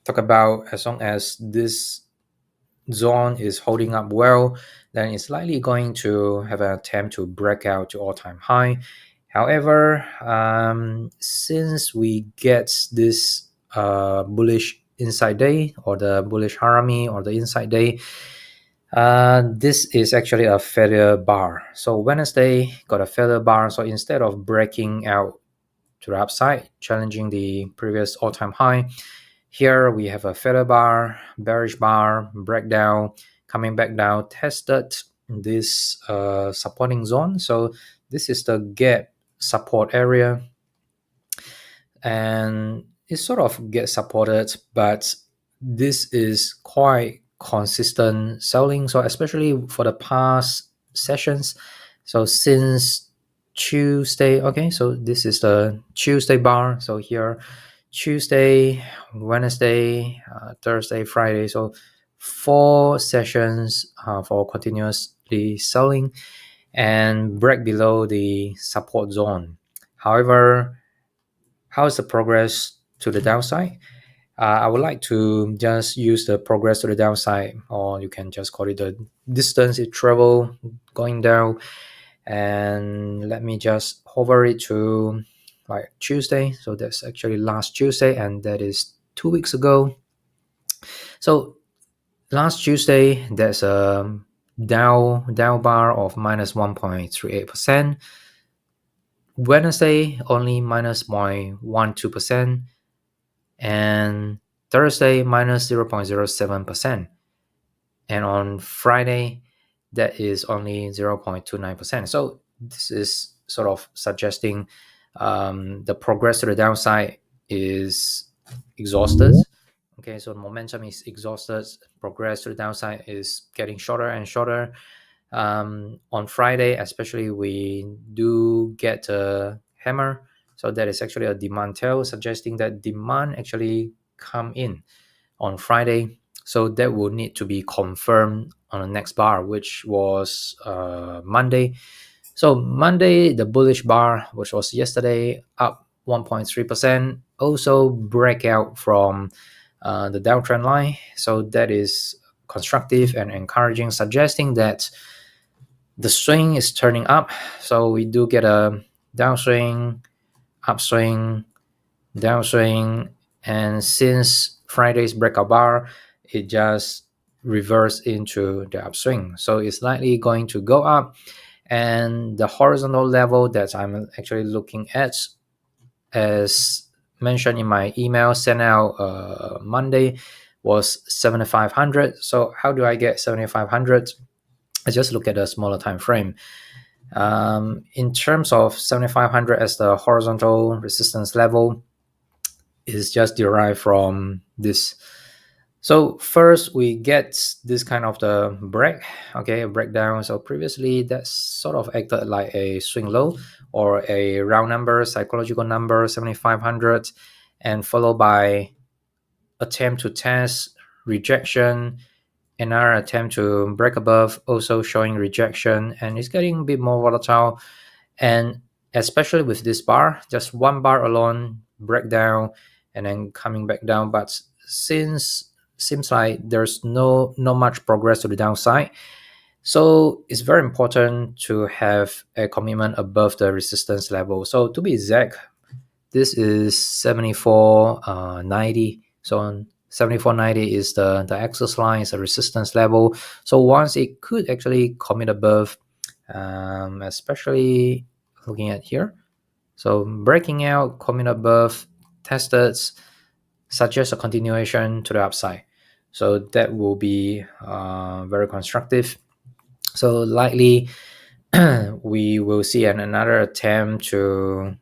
talk about as long as this zone is holding up well, then it's likely going to have an attempt to break out to all-time high. However, since we get this bullish inside day, or the bullish harami, or the inside day, this is actually a failure bar. So Wednesday got a failure bar. So instead of breaking out to the upside, challenging the previous all-time high, here we have a failure bar, bearish bar, breakdown, coming back down, tested this supporting zone. So this is the gap support area, and it sort of gets supported, but this is quite consistent selling. So especially for the past sessions, so since Tuesday, okay, so this is the Tuesday bar. So here Tuesday, Wednesday, Thursday, Friday, so 4 sessions for continuously selling and break below the support zone. However, how is the progress to the downside? I would like to just use the progress to the downside, or you can just call it the distance it travel going down. And let me just hover it to like Tuesday. So that's actually last Tuesday, and that is 2 weeks ago. So last Tuesday, there's a Dow bar of minus 1.38%. Wednesday only minus 0.12%, and Thursday minus 0.07%, and on Friday that is only 0.29%. So this is sort of suggesting the progress to the downside is exhausted. Okay, so the momentum is exhausted, progress to the downside is getting shorter and shorter. On Friday especially, we do get a hammer, so that is actually a demand tail, suggesting that demand actually come in on Friday. So that will need to be confirmed on the next bar, which was Monday. So Monday, the bullish bar, which was yesterday, up 1.3%, also break out from the downtrend line. So that is constructive and encouraging, suggesting that the swing is turning up. So we do get a downswing, upswing, downswing, and since Friday's breakout bar, it just reversed into the upswing. So it's likely going to go up, and the horizontal level that I'm actually looking at, as mentioned in my email sent out Monday, was 7,500. So how do I get 7,500? I just look at a smaller time frame. In terms of 7,500 as the horizontal resistance level, is just derived from this. So first we get this kind of the break, okay, a breakdown. So previously that sort of acted like a swing low or a round number, psychological number, 7,500, and followed by attempt to test, rejection, another attempt to break above, also showing rejection, and it's getting a bit more volatile. And especially with this bar, just one bar alone, breakdown, and then coming back down. But since seems like there's no much progress to the downside, so it's very important to have a commitment above the resistance level. So to be exact, this is 74.90. So on 74.90 is the axis line, is a resistance level. So once it could actually commit above, especially looking at here, so breaking out, commit above, tested, suggests a continuation to the upside. So that will be very constructive. So likely we will see another attempt to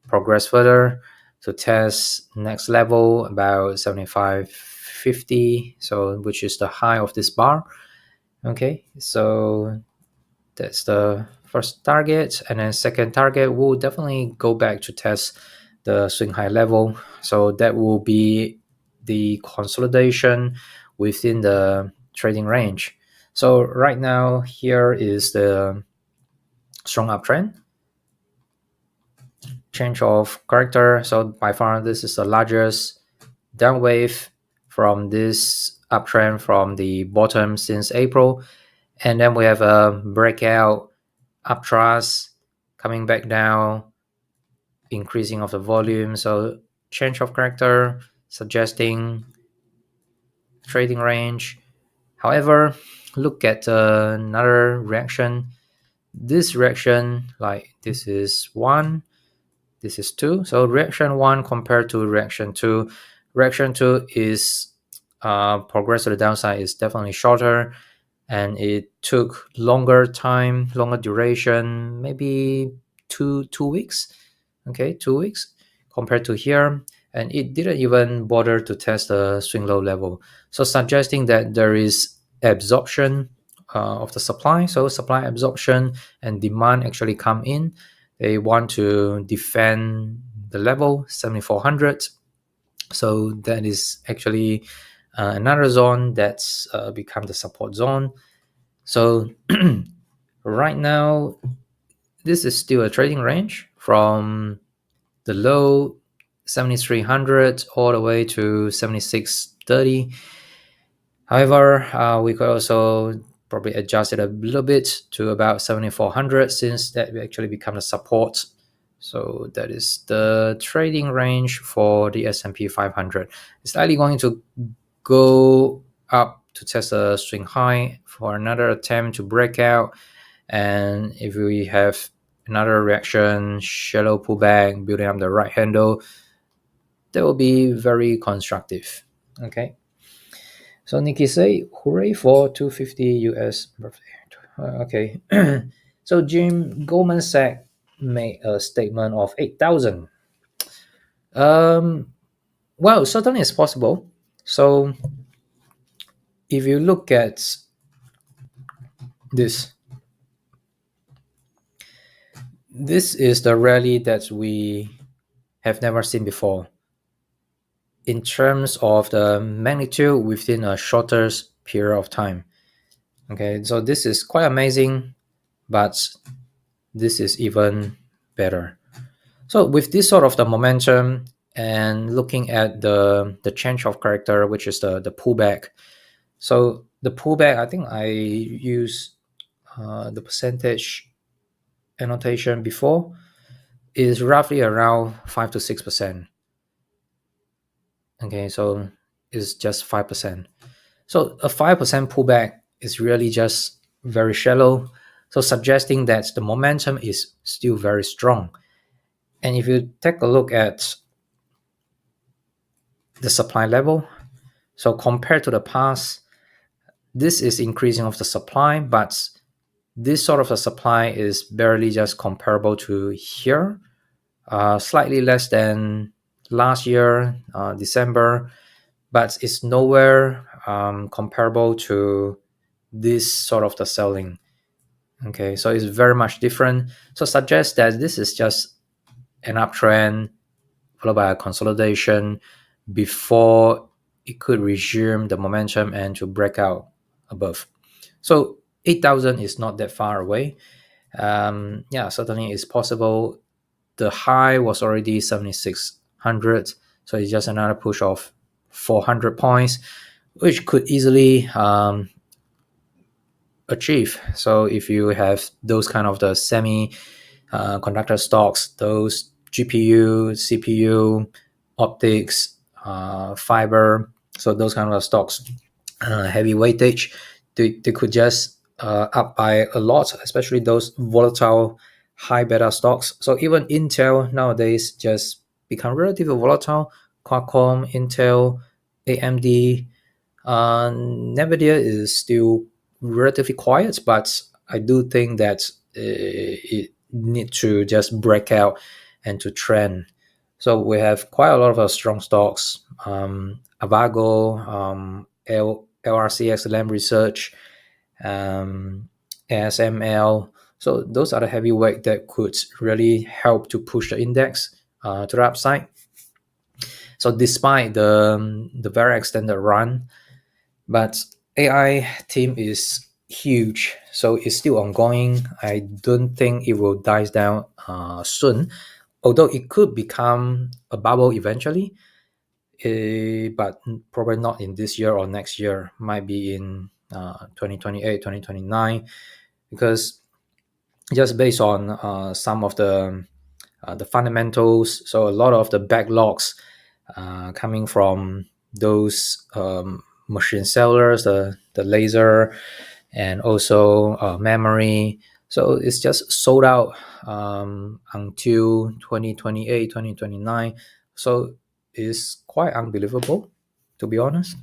progress further to test next level about 75.50, so which is the high of this bar. Okay, so that's the first target, and then second target will definitely go back to test the swing high level. So that will be the consolidation within the trading range. So right now here is the strong uptrend, change of character. So by far this is the largest down wave from this uptrend from the bottom since April. And then we have a breakout uptrust coming back down, increasing of the volume. So change of character suggesting trading range. However, look at another reaction. This reaction, like this is 1, this is 2. So reaction 1 compared to reaction 2. Reaction 2 is progress to the downside is definitely shorter, and it took longer time, longer duration, maybe two weeks. Okay, 2 weeks compared to here, and it didn't even bother to test the swing low level. So suggesting that there is absorption of the supply. So supply absorption and demand actually come in. They want to defend the level 7400. So that is actually another zone that's become the support zone. So right now, this is still a trading range from the low 7300 all the way to 7630. However, we could also probably adjust it a little bit to about 7400 since that will actually become a support. So that is the trading range for the S&P 500. It's likely going to go up to test a swing high for another attempt to break out. And if we have another reaction, shallow pullback, building up the right handle, that will be very constructive. Okay. So Nikki say, hooray for 250 US birthday. Okay. So Jim, Goldman Sachs made a statement of 8,000. Well, certainly it's possible. So if you look at this is the rally that we have never seen before in terms of the magnitude within a shorter period of time. Okay, so this is quite amazing, but this is even better. So with this sort of the momentum and looking at the change of character, which is the pullback. So the pullback, I think I use the percentage annotation before, is roughly around 5 to 6%. Okay, so it's just 5%. So a 5% pullback is really just very shallow. So suggesting that the momentum is still very strong. And if you take a look at the supply level, so compared to the past, this is increasing of the supply, but this sort of a supply is barely just comparable to here, slightly less than last year, December, but it's nowhere comparable to this sort of the selling. Okay, so it's very much different. So suggest that this is just an uptrend followed by a consolidation before it could resume the momentum and to break out above. So 8,000 is not that far away. Yeah, certainly it's possible. The high was already 7,600, so it's just another push of 400 points, which could easily achieve. So if you have those kind of the conductor stocks, those GPU, CPU, optics, fiber, so those kind of stocks, heavy weightage, they could just up by a lot, especially those volatile high beta stocks. So even Intel nowadays just become relatively volatile. Qualcomm, Intel, AMD, NVIDIA is still relatively quiet, but I do think that it need to just break out and to trend. So we have quite a lot of strong stocks, Avago, LRCX, Lam Research, ASML. So those are the heavyweight that could really help to push the index to the upside. So despite the very extended run, but AI team is huge, so it's still ongoing. I don't think it will die down soon, although it could become a bubble eventually. but probably not in this year or next year. Might be in 2028, 2029, because just based on some of the fundamentals. So a lot of the backlogs coming from those machine sellers, the laser, and also memory. So it's just sold out until 2028, 2029. So it's quite unbelievable, to be honest.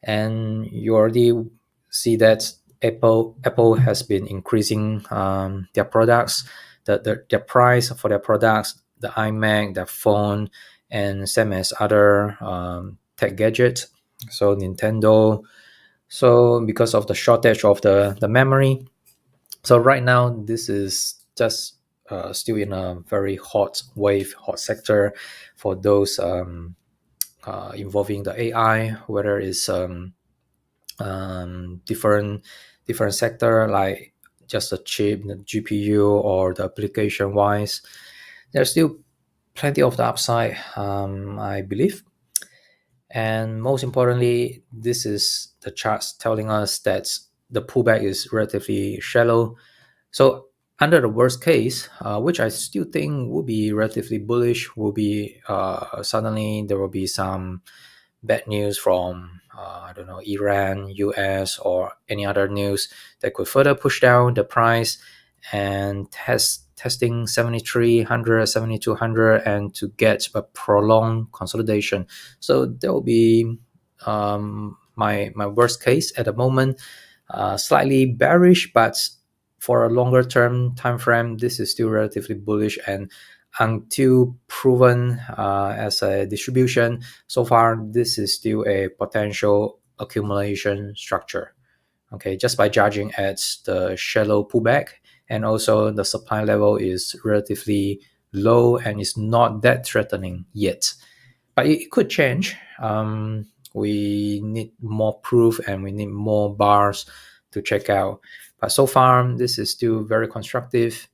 And you already see that Apple has been increasing their products, the price for their products, the iMac, their phone, and same as other tech gadgets. So Nintendo. So because of the shortage of the memory, so right now this is just still in a very hot wave, hot sector for those involving the AI, whether it's different sector like just the chip, the GPU, or the application wise. There's still plenty of the upside, I believe. And most importantly, this is the charts telling us that the pullback is relatively shallow. So under the worst case, which I still think will be relatively bullish, will be suddenly there will be some bad news from I don't know, Iran, US, or any other news that could further push down the price and testing 7300, 7200, and to get a prolonged consolidation. So that will be my worst case at the moment. Slightly bearish, but for a longer term time frame, this is still relatively bullish, and until proven as a distribution, so far this is still a potential accumulation structure. Okay, just by judging at the shallow pullback, and also the supply level is relatively low and is not that threatening yet, but it could change. We need more proof and we need more bars to check out, but so far this is still very constructive.